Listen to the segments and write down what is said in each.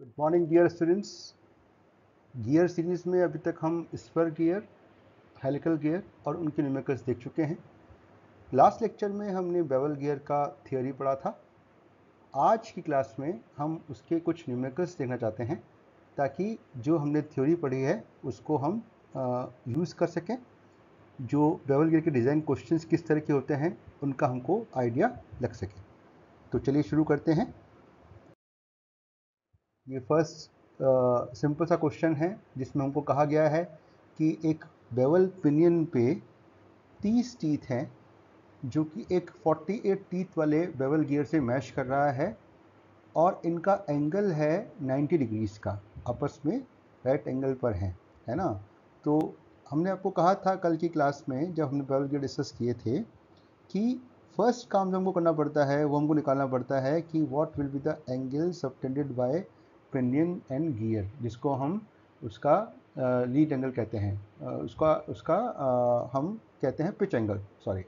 Good morning dear students. Gear series में अभी तक हम स्पर गियर, हेलिकल गियर और उनके न्यूमेरिकल्स देख चुके हैं। लास्ट लेक्चर में हमने बेवल गियर का थियोरी पढ़ा था। आज की क्लास में हम उसके कुछ न्यूमेरिकल्स देखना चाहते हैं ताकि जो हमने थ्योरी पढ़ी है उसको हम यूज़ कर सकें। जो बेवल गियर के डिज़ाइन क्वेश्चंस किस तरह के होते हैं उनका हमको आइडिया लग सके। तो चलिए शुरू करते हैं। ये फर्स्ट सिंपल सा क्वेश्चन है जिसमें हमको कहा गया है कि एक बेवल पिनियन पे 30 टीथ हैं जो कि एक 48 टीथ वाले बेवल गियर से मैश कर रहा है और इनका एंगल है 90 डिग्रीज का, आपस में राइट एंगल पर है ना। तो हमने आपको कहा था कल की क्लास में जब हमने बेवल गियर डिस्कस किए थे कि फर्स्ट काम जो हमको करना पड़ता है वो हमको निकालना पड़ता है कि what will be the angle subtended bye pinion and gear, जिसको हम उसका लीड एंगल कहते हैं, उसका हम कहते हैं पिच एंगल, सॉरी,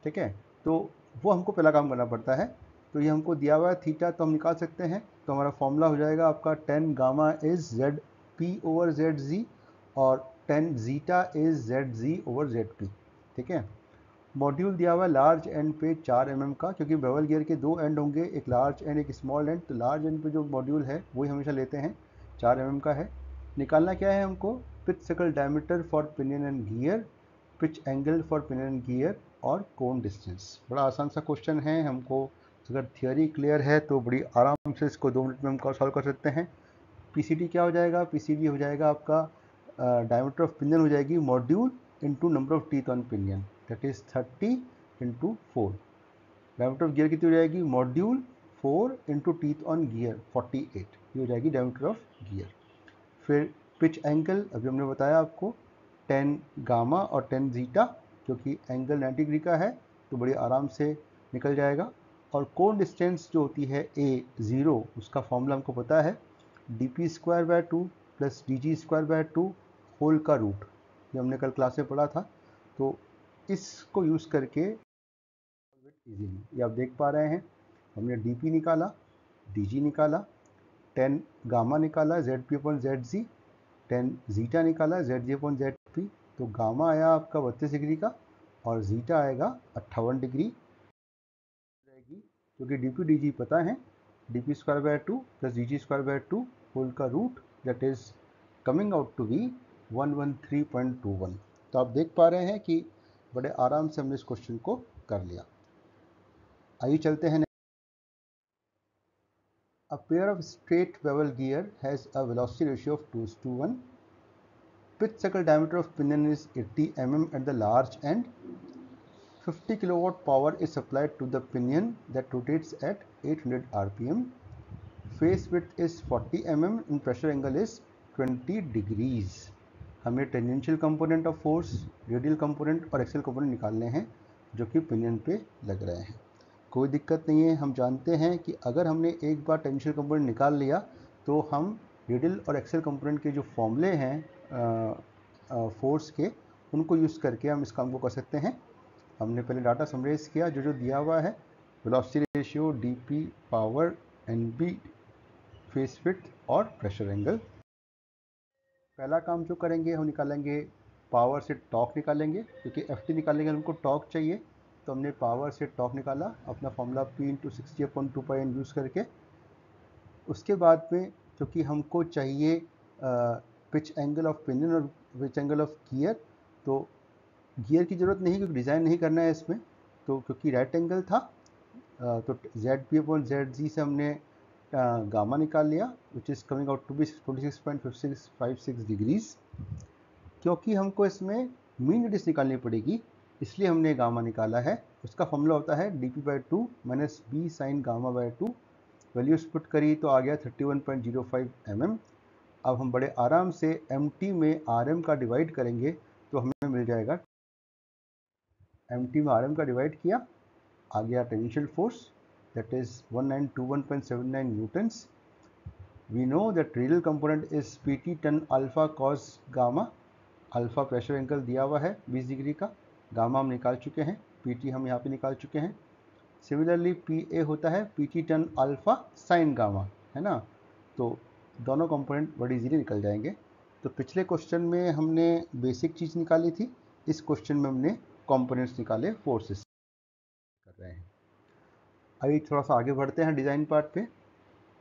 ठीक है। तो वो हमको पहला काम करना पड़ता है। तो ये हमको दिया हुआ है थीटा, तो हम निकाल सकते हैं। तो हमारा फॉर्मूला हो जाएगा आपका 10 gamma is Z P over Z G और 10 zeta is Z G over Z P, ठीक है। मॉड्यूल दिया हुआ है लार्ज एंड पे 4 mm का, क्योंकि बेवल गियर के दो एंड होंगे, एक लार्ज एंड एक स्मॉल एंड। तो लार्ज एंड पे जो मॉड्यूल है वही हमेशा लेते हैं, 4 mm का है। निकालना क्या है हमको? Pitch circle diameter for pinion and gear, pitch angle for pinion and gear और कोन डिस्टेंस। बड़ा आसान सा क्वेश्चन है। हमको अगर थियोरी क्लियर है तो बड़ी आराम से इसको 2 मिनट में हम सॉल्व कर सकते हैं। पीसीडी क्या हो जाएगा? पीसीडी हो जाएगा आपका डायमीटर ऑफ पिनियन हो जाएगी module into number of teeth on pinion, that is 30 into 4। Diameter of gear कितनी हो जाएगी? Module 4 into teeth on gear 48, ये हो जाएगी डायमीटर ऑफ गियर। फिर पिच एंगल अभी हमने बताया आपको 10 गामा और 10 जीटा, क्योंकि एंगल 90 डिग्री का है तो बड़ी आराम से निकल जाएगा। और कोन डिस्टेंस जो होती है A0, उसका फॉर्मूला हमको पता है dp²/2 प्लस dg²/2 होल का रूट, ये हमने कल क्लास में पढ़ा था। तो इसको यूज़ करके इजीली ये आप देख पा रहे हैं, हमने dp निकाला, dg निकाला, 10 गामा निकाला ZP/ZG, 10 जीटा निकाला ZG/ZP। तो गामा आया आपका 32 डिग्री का और जीटा आएगा 58 डिग्री रहेगी, क्योंकि dp dg पता है, dp²/2 प्लस dg²/2 होल का रूट, that is coming out to be 113.21। तो आप देख पा रहे हैं कि बड़े आराम से हमने इस क्वेश्चन को कर लिया। आइए चलते हैं। A pair of straight bevel gear has a velocity ratio of 2:1. Pitch circle diameter of pinion is 80 mm at the large end. 50 kilowatt power is supplied to the pinion that rotates at 800 rpm. Face width is 40 mm and pressure angle is 20 degrees. हमें tangential component of force, radial component और axial component निकालने हैं जो कि pinion पे लग रहे हैं। कोई दिक्कत नहीं है। हम जानते हैं कि अगर हमने एक बार टेंजेंशियल कंपोनेंट निकाल लिया तो हम रेडियल और एक्सियल कंपोनेंट के जो फॉर्मूले हैं फोर्स के, उनको यूज़ करके हम इस काम को कर सकते हैं। हमने पहले डाटा समराइज किया जो दिया हुआ है, velocity ratio, dp power, nb, face width और प्रेशर एंगल। पहला काम जो करेंगे हम निकालेंगे पावर से टॉर्क निकालेंगे, क्योंकि ft निकालेंगे हमको टॉर्क चाहिए। तो हमने पावर से टॉर्क निकाला, अपना फॉर्मूला P/60/2πn यूज़ करके। उसके बाद में क्योंकि हमको चाहिए पिच एंगल ऑफ पिनियन और पिच एंगल ऑफ गियर, तो गियर की ज़रूरत नहीं क्योंकि डिज़ाइन नहीं करना है इसमें। तो क्योंकि राइट एंगल था तो ZP/ZG से हमने गामा निकाल लिया, which is coming out to be 26.5656 degrees. क्योंकि हमको इसमें मीन रेडियस निकालनी पड़ेगी इसलिए हमने गामा निकाला है। उसका फॉर्मूला होता है dp/2 माइनस b साइन गामा/2। वैल्यूज पुट करी तो आ गया 31.05 mm। अब हम बड़े आराम से mt में rm का डिवाइड करेंगे तो हमें मिल जाएगा, mt में rm का डिवाइड किया, आ गया tangential force, that is 1921.79 newtons. We know that radial component is pt tan alpha cos gamma. Alpha pressure angle दिया हुआ है 20 डिग्री का, गामा हम निकाल चुके हैं, पीटी हम यहाँ पे निकाल चुके हैं। सिमिलरली पी ए होता है PT tan alpha sine gamma, है ना। तो दोनों कंपोनेंट बड़ी इजीली निकल जाएंगे। तो पिछले क्वेश्चन में हमने बेसिक चीज़ निकाली थी, इस क्वेश्चन में हमने कंपोनेंट्स निकाले, फोर्सेस कर रहे हैं। अभी थोड़ा सा आगे बढ़ते हैं डिज़ाइन पार्ट पे।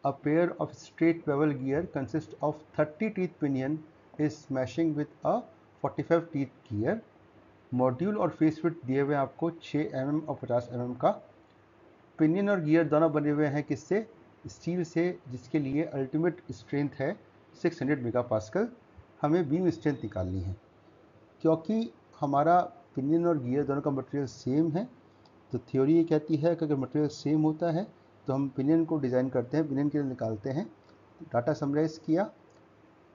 A pair of straight bevel gear consist of 30 teeth pinion is smashing with a 45 teeth gear. Module और फेस फिट दिए हुए आपको 6 mm और 50 mm का। पिनियन और गियर दोनों बने हुए हैं किससे? स्टील से, जिसके लिए अल्टीमेट स्ट्रेंथ है 600 मेगापास्कल। हमें बीम स्ट्रेंथ निकालनी है। क्योंकि हमारा पिनियन और गियर दोनों का मटेरियल सेम है, तो थ्योरी ये कहती है कि अगर मटेरियल सेम होता है तो हम पिनियन को डिज़ाइन करते हैं, पिनियन के लिए निकालते हैं। डाटा समराइज किया।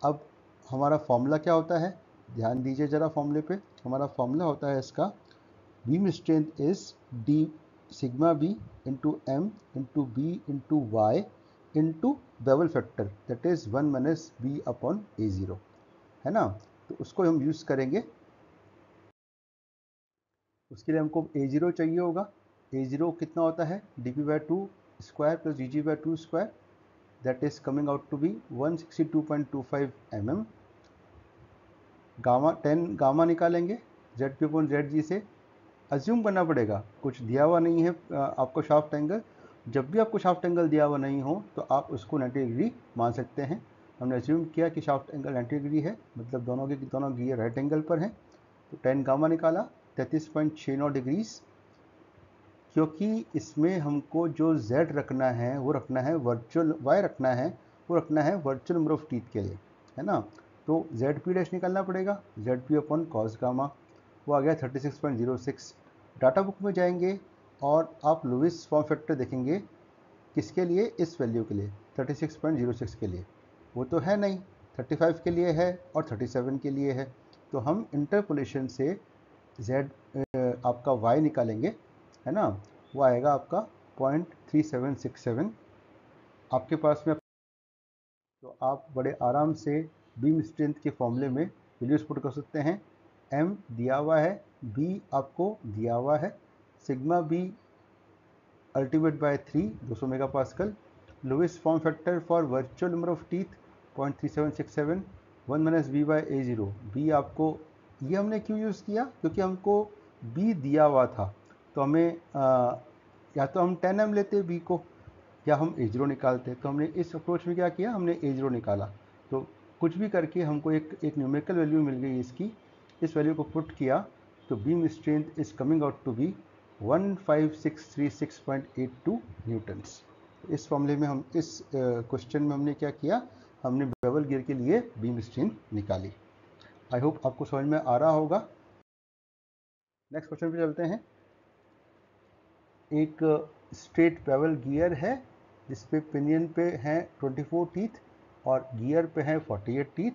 अब हमारा फॉर्मूला क्या होता है, ध्यान दीजिए ज़रा फॉर्मूले पे। हमारा फॉर्मूला होता है इसका, beam strength is D sigma B into M into B into Y into bevel factor, that is 1 minus B upon A0, है ना। तो उसको हम यूज़ करेंगे। उसके लिए हमको A0 चाहिए होगा। A0 कितना होता है, dp/2 square plus dg/2 square, that is coming out to be 162.25 mm। Gamma 10 gamma निकालेंगे ZP/ZG से। अज्यूम करना पड़ेगा, कुछ दिया हुआ नहीं है आपको शाफ्ट एंगल। जब भी आपको शाफ्ट एंगल दिया हुआ नहीं हो तो आप उसको 90 डिग्री मान सकते हैं। हमने अज्यूम किया कि शाफ्ट एंगल 90 डिग्री है, मतलब दोनों गियर राइट एंगल पर हैं। तो 10 गामा निकाला 33.69 डिग्रीज। क्योंकि इसमें हमको जो Z रखना है वो रखना है वर्चुअल, Y रखना है वो रखना है वर्चुअल नंबर ऑफ टीथ के लिए, है ना। तो ZP डैश निकालना पड़ेगा, ZP अपॉन कॉस गामा, वो आ गया 36.06। डाटा बुक में जाएंगे और आप लुइस फॉर्म फैक्टर देखेंगे, किसके लिए, इस वैल्यू के लिए 36.06 के लिए। वो तो है नहीं, 35 के लिए है और 37 के लिए है। तो हम इंटरपोलेशन से Z आपका Y निकालेंगे, है ना। वो आएगा आपका 0.3767 आपके पास में। तो आप बड़े आराम से बीम स्ट्रेंथ के फॉर्मूले में वैल्यूज पुट कर सकते हैं। M दिया हुआ है, B आपको दिया हुआ है, sigma B ultimate by 3 200 megapascal. Lewis form factor for virtual number of teeth 0.3767, 1 minus B by A0। B आपको, ये हमने क्यों यूज़ किया, क्योंकि हमको बी दिया हुआ था। तो हमें या तो हम 10 m लेते बी को, या हम A0 निकालते। तो हमने इस अप्रोच में क्या किया, हमने A0 निकाला। तो कुछ भी करके हमको एक न्यूमेरिकल वैल्यू मिल गई इसकी। इस वैल्यू को पुट किया तो beam strength is coming out to be 15636.82 newtons. इस मामले में हम इस क्वेश्चन में हमने क्या किया, हमने बेवल गियर के लिए बीम स्ट्रेंथ निकाली। आई होप आपको समझ में आ रहा होगा। नेक्स्ट क्वेश्चन पे चलते हैं। एक स्ट्रेट बेवल गियर है जिसपे पिनियन पे हैं 24 टीथ और गियर पे हैं 48 टीथ।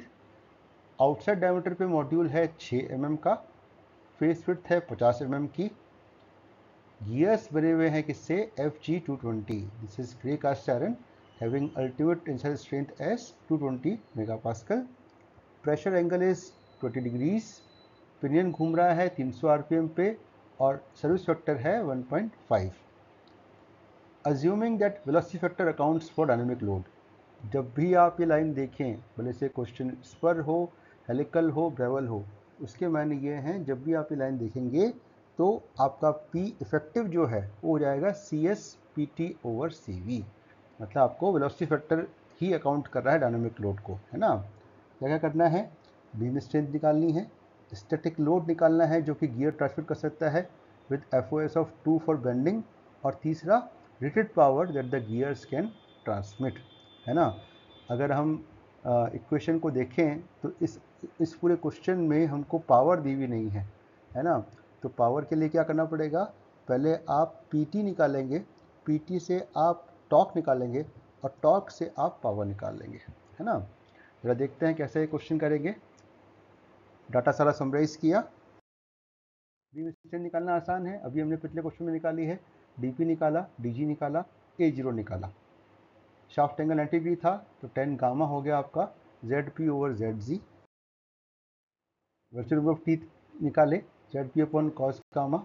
आउटसाइड डायमीटर पे मॉड्यूल है 6 mm का, फेस विड्थ है 50 mm की। गियर्स बने हुए हैं किससे, FG220, this is grey cast iron having ultimate tensile strength as 220 megapascal. Pressure angle is 20 degrees. Pinion घूम रहा है 300 RPM पे और सर्विस फैक्टर है 1.5। Assuming that velocity factor accounts for dynamic load. जब भी आप ये लाइन देखें, भले से क्वेश्चन स्पर हो, हेलिकल हो, ब्रेवल हो, उसके मायने ये हैं, जब भी आप ये लाइन देखेंगे तो आपका P इफेक्टिव जो है वो हो जाएगा CS/PT/CV। मतलब आपको वेलोसिटी फैक्टर ही अकाउंट कर रहा है डायनामिक लोड को, है ना। क्या करना है, बीम स्ट्रेंथ निकालनी है, स्टैटिक लोड निकालना है जो कि गियर ट्रांसमिट कर सकता है with FOS of 2 for bending, और तीसरा rated power that the gears can transmit, है ना। अगर हम इक्वेशन को देखें तो इस पूरे क्वेश्चन में हमको पावर दी हुई नहीं है ना। तो पावर के लिए क्या करना पड़ेगा, पहले आप PT निकालेंगे, PT से आप टॉर्क निकालेंगे और टॉर्क से आप पावर निकाल लेंगे, है ना। जरा देखते हैं कैसे क्वेश्चन करेंगे। डाटा सारा समराइज किया। बीम स्ट्रेंथ निकालना आसान है, अभी हमने पिछले क्वेश्चन में निकाली है। DP निकाला, DG निकाला, A0 निकाला। शाफ्ट एंगल 90 डिग्री था तो 10 गामा हो गया आपका ZP/ZG। Virtual number of teeth निकाले, ZP अपॉन कॉस गामा।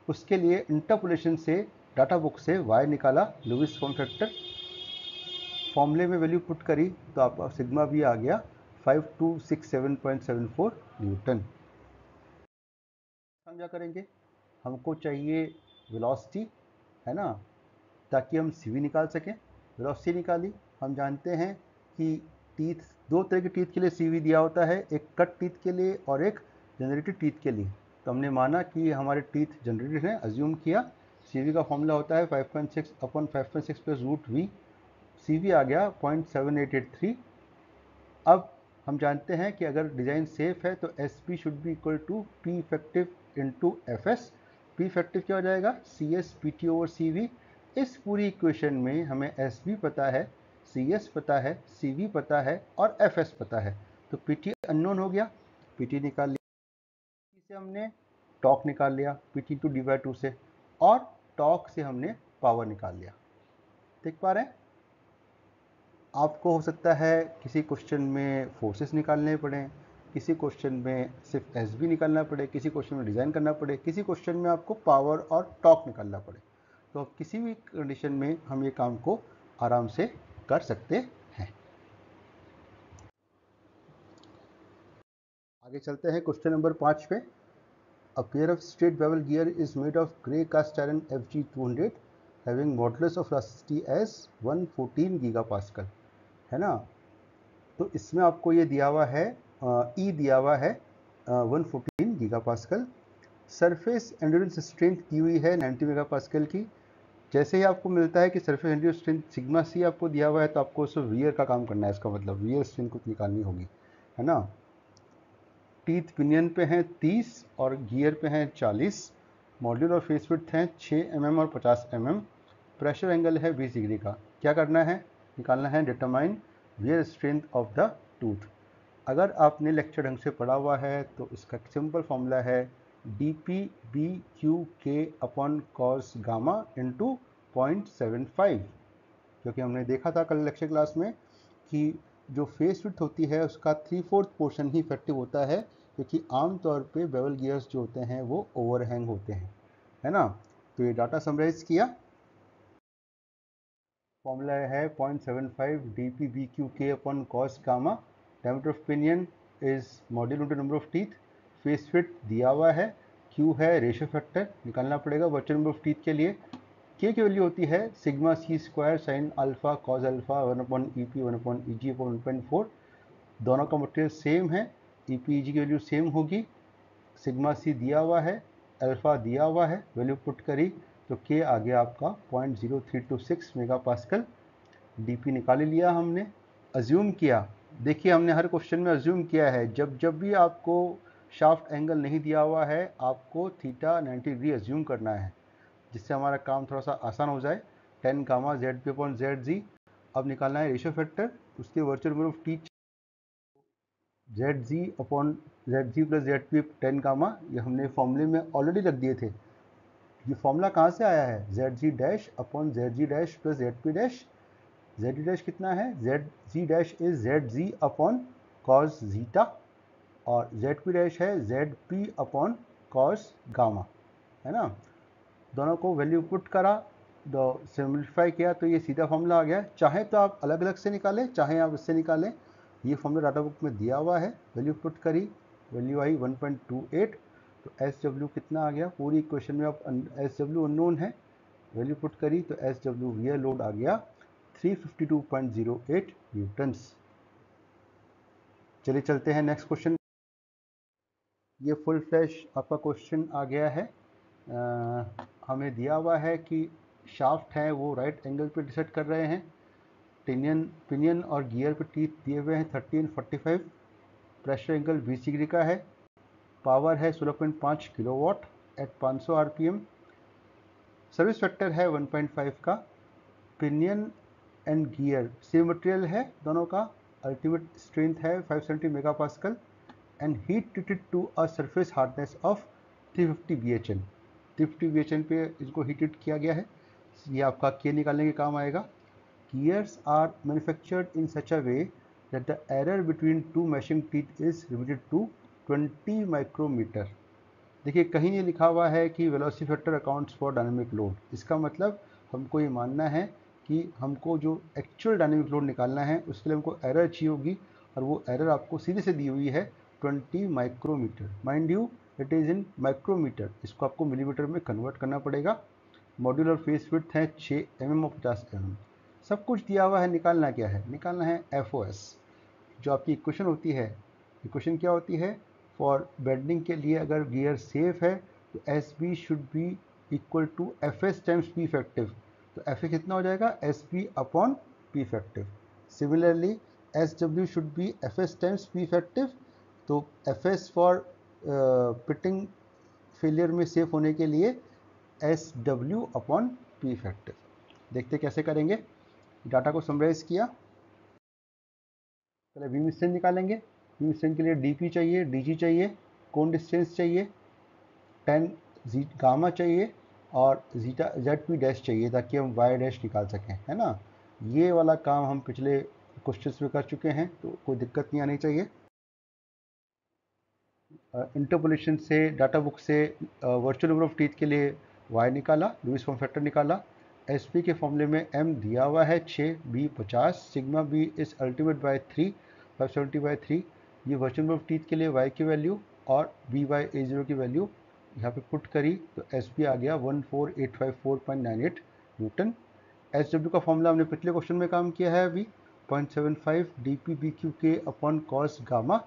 उसके लिए इंटरपोलेशन से डाटा बुक से Y निकाला, लुइस फॉर्म फैक्टर। फॉर्मूले में वैल्यू पुट करी तो आपका सिग्मा भी आ गया 5267.74 न्यूटन। समझा करेंगे, हमको चाहिए वेलोसिटी, है ना, ताकि हम CV निकाल सकें। वेलोसिटी निकाली, हम जानते हैं कि टीथ, दो तरह के टीथ के लिए CV दिया होता है, एक कट टीथ के लिए और एक जनरेटेड टीथ के लिए। तो हमने माना कि हमारे टीथ जनरेटेड हैं, अज्यूम किया। CV का फॉर्मूला होता है 5.6 upon 5.6 plus root V। CV आ गया 0.7883। अब हम जानते हैं कि अगर डिज़ाइन सेफ है तो SB should be equal to P effective into FS। P effective क्या हो जाएगा, CS PT ओवर CV। इस पूरी इक्वेशन में हमें SB पता है, CS पता है, CV पता है और FS पता है। तो PT अननोन हो गया, PT निकाल लिया। से हमने टॉर्क निकाल लिया PT टू डी/2 से, और टॉर्क से हमने पावर निकाल लिया। देख पा रहे हैं, आपको हो सकता है किसी क्वेश्चन में फोर्सेस निकालने पड़े, किसी क्वेश्चन में सिर्फ SB निकालना पड़े, किसी क्वेश्चन में डिज़ाइन करना पड़े, किसी क्वेश्चन में आपको पावर और टॉर्क निकालना पड़े। तो अब किसी भी कंडीशन में हम ये काम को आराम से कर सकते हैं। आगे चलते हैं क्वेश्चन नंबर 5 पे। A pair of straight bevel gear is made of grey cast iron FG200 having modulus of elasticity as 114 gigapascal, है ना। तो इसमें आपको ये दिया हुआ है, E दिया हुआ है 114 गीगापास्कल। सरफेस एंड्योरेंस स्ट्रेंथ दी हुई है 90 मेगापास्कल की। जैसे ही आपको मिलता है कि surface endurance strength sigma C आपको दिया हुआ है, तो आपको उसमें वियर का काम करना है। इसका मतलब वियर स्ट्रेंथ को निकालनी होगी, है ना। टीथ पिनियन पे हैं 30 और गियर पे हैं 40। मॉड्यूल और फेस विड्थ हैं 6 mm और 50 mm। प्रेशर एंगल है 20 डिग्री का। क्या करना है, निकालना है determine wear strength of the tooth. अगर आपने लेक्चर ढंग से पढ़ा हुआ है तो इसका सिंपल फॉर्मूला है DP/BQ/K upon cos gamma into 0.75। क्योंकि हमने देखा था कल लेक्चर क्लास में कि जो फेस विड्थ होती है उसका 3/4 पोर्शन ही इफेक्टिव होता है, क्योंकि आमतौर पे बेवल गियर्स जो होते हैं वो ओवरहैंग होते हैं, है ना। तो ये डाटा समराइज किया, फॉर्मूला है 0.75 DP/BQ/K upon cos gamma. Diameter of pinion is module into number of teeth. Face width दिया हुआ है, Q है रेशियो फैक्टर, निकालना पड़ेगा वर्चुअल नंबर ऑफ टीथ के लिए। K की वैल्यू होती है sigma C square sine alpha cos alpha 1/EP 1/EG upon 1.4। दोनों का मटेरियल सेम है, EPEG की वैल्यू सेम होगी। सिग्मा C दिया हुआ है, अल्फा दिया हुआ है, वैल्यू पुट करी तो K आ गया आपका 0.0326 मेगापास्कल। DP निकाल लिया हमने, अज्यूम किया। देखिए हमने हर क्वेश्चन में अज्यूम किया है, जब भी आपको शाफ्ट एंगल नहीं दिया हुआ है आपको थीटा 90 डिग्री अज्यूम करना है, जिससे हमारा काम थोड़ा सा आसान हो जाए। 10 गामा ZP अपॉन ZG। अब निकालना है रेशियो फैक्टर, उसके virtual number of teeth ZG upon ZG plus ZP 10 gamma, ये हमने फॉर्मूले में ऑलरेडी रख दिए थे। ये फॉर्मूला कहाँ से आया है, ZG dash upon ZG dash plus ZP dash. ZG dash कितना है, ZG dash is ZG upon cos zeta और ZP डैश है ZP अपॉन कॉस गामा, है ना। दोनों को वैल्यू पुट करा, तो सिम्प्लीफाई किया तो ये सीधा फॉर्मूला आ गया। चाहे तो आप अलग अलग से निकालें, चाहे आप इससे निकालें, ये फॉर्मूला डाटा बुक में दिया हुआ है। वैल्यू पुट करी, वैल्यू आई 1.28। तो SW कितना आ गया, पूरी इक्वेशन में अब SW अननोन है, वैल्यू पुट करी तो SW वियर लोड आ गया 352.08 न्यूटन्स। चलिए चलते हैं नेक्स्ट क्वेश्चन। ये फुल फ्लैश आपका क्वेश्चन आ गया है। हमें दिया हुआ है कि शाफ्ट हैं वो राइट एंगल पे डिसेट कर रहे हैं। पिनियन और गियर पे टीथ दिए हुए हैं 30 और 45। प्रेशर एंगल 20 डिग्री का है। पावर है 16.5 kilowatt at 500 RPM। Service factor है 1.5 का। Pinion and gear same material है दोनों का। अल्टीमेट स्ट्रेंथ है 570 megapascal and heat treated to a surface hardness of 350 BHN। 350 BHN पे इसको हीटेड किया गया है। ये आपका K निकालने के काम आएगा। Gears are manufactured in such a way that the error between two meshing teeth is limited to 20 micrometre. देखिए कहीं ये लिखा हुआ है कि velocity factor accounts for dynamic load. इसका मतलब हमको ये मानना है कि हमको जो एक्चुअल डायनेमिक लोड निकालना है उसके लिए हमको एरर चाहिए होगी, और वो एरर आपको सीधे से दी हुई है 20 micrometre. Mind you it is in micrometre, इसको आपको मिलीमीटर में कन्वर्ट करना पड़ेगा। मॉड्यूलर फेस विड्थ है 6 mm और 50 mm। सब कुछ दिया हुआ है, निकालना क्या है? निकालना है FOS। जो आपकी इक्वेशन होती है, इक्वेशन क्या होती है? फॉर बेंडिंग के लिए अगर गियर सेफ है तो SB should be equal to FS times P effective. तो FA कितना हो जाएगा? SB upon P effective. Similarly SW should be FS times P effective. तो FS फॉर पिटिंग फेलियर में सेफ होने के लिए SW अपॉन P इफेक्टिव। देखते कैसे करेंगे। डाटा को समराइज किया, पहले बीम स्ट्रेंथ निकालेंगे। बीम स्ट्रेंथ के लिए DP चाहिए, DG चाहिए, कोन डिस्टेंस चाहिए, 10 गामा चाहिए और जीटा ZP डैश चाहिए ताकि हम Y डैश निकाल सकें, है ना। ये वाला काम हम पिछले क्वेश्चंस में कर चुके हैं, तो कोई दिक्कत नहीं आनी चाहिए। इंटरपोलेशन से डाटा बुक से वर्चुअल नंबर ऑफ टीथ के लिए Y निकाला, लुईस फॉर्म फैक्टर निकाला। SP के फॉर्मूले में M दिया हुआ है 6, B 50, sigma B is ultimate by 3, 570/3। ये वर्चुअल नंबर ऑफ टीथ के लिए Y की वैल्यू और BY/A0 की वैल्यू यहाँ पे पुट करी तो SP आ गया 14854.98 न्यूटन। SW का फॉर्मूला हमने पिछले क्वेश्चन में काम किया है अभी, 0.75 dp/bq upon cos gamma.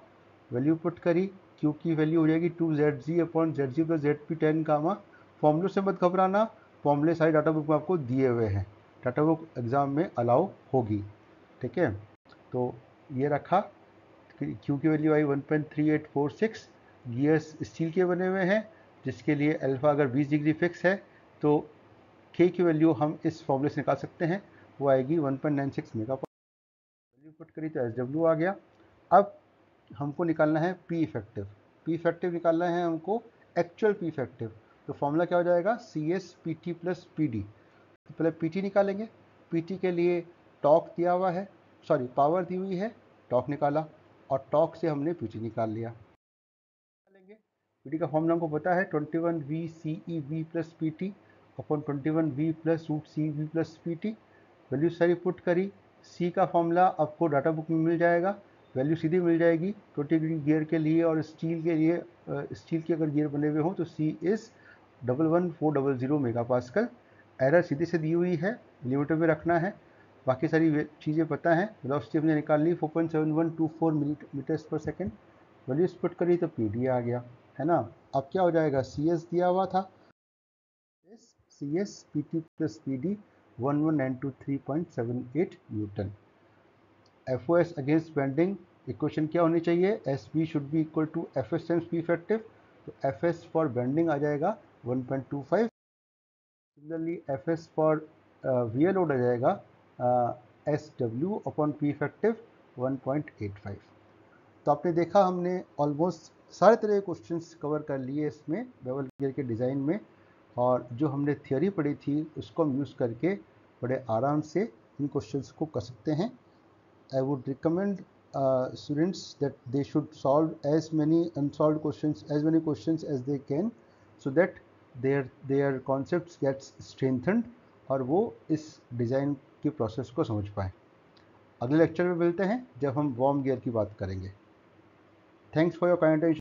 Value put करी, Q की वैल्यू हो जाएगी 2ZG upon ZG plus ZP 10 gamma. फॉर्मूले से मत घबराना, फॉर्मूले सारी डाटा बुक में आपको दिए हुए हैं, डाटा बुक एग्जाम में अलाउ होगी, ठीक है। तो ये रखा, Q की वैल्यू आई 1.3846। गियर्स स्टील के बने हुए हैं जिसके लिए अल्फा अगर 20 डिग्री फिक्स है तो K की वैल्यू हम इस फॉर्मूले से निकाल सकते हैं, वो आएगी 1.96 मेगा। वैल्यू पुट करी तो SW आ गया। अब हमको निकालना है P इफेक्टिव। P इफेक्टिव निकालना है हमको एक्चुअल P इफेक्टिव। तो फॉर्मूला क्या हो जाएगा? CS PT plus PD। तो पहले PT निकालेंगे। PT के लिए टॉर्क दिया हुआ है, सॉरी पावर दी हुई है, टॉर्क निकाला और टॉर्क से हमने PT निकाल लिया। निकालेंगे PT का फॉर्मूला हमको पता है 21V CEV plus PT upon 21V plus root CEV plus PT। Value सारी पुट करी। C का फॉर्मूला आपको डाटा बुक में मिल जाएगा, वैल्यू सीधी मिल जाएगी 20 डिग्री गियर के लिए और स्टील के लिए, स्टील के अगर गियर बने हुए हों तो C is 11400 mega pascal. Error सीधी से दी हुई है, मिलीमीटर में रखना है। बाकी सारी चीज़ें पता है। वेलोसिटी हमने निकाल ली 4.7124 मीटर्स पर सेकेंड। वैल्यू पुट करी तो PD आ गया, है ना। अब क्या हो जाएगा? CS दिया हुआ था, CS PT plus PD 11923.78 newton. FOS against bending equation क्या होनी चाहिए? SB should be equal to FS times P effective. तो FS फॉर बेंडिंग आ जाएगा 1.25। Similarly FS for wear load आ जाएगा SW अपॉन P इफेक्टिव 1.85। तो आपने देखा हमने ऑलमोस्ट सारे तरह के क्वेश्चंस कवर कर लिए इसमें बेवल गियर के डिज़ाइन में, और जो हमने थियोरी पढ़ी थी उसको हम यूज़ करके बड़े आराम से इन क्वेश्चंस को कर सकते हैं। I would recommend students that they should solve as many unsolved questions, as many questions as they can, so that their concepts gets strengthened और वो इस डिज़ाइन की प्रोसेस को समझ पाएँ। अगले लेक्चर में मिलते हैं जब हम वॉर्म गियर की बात करेंगे। Thanks for your kind attention.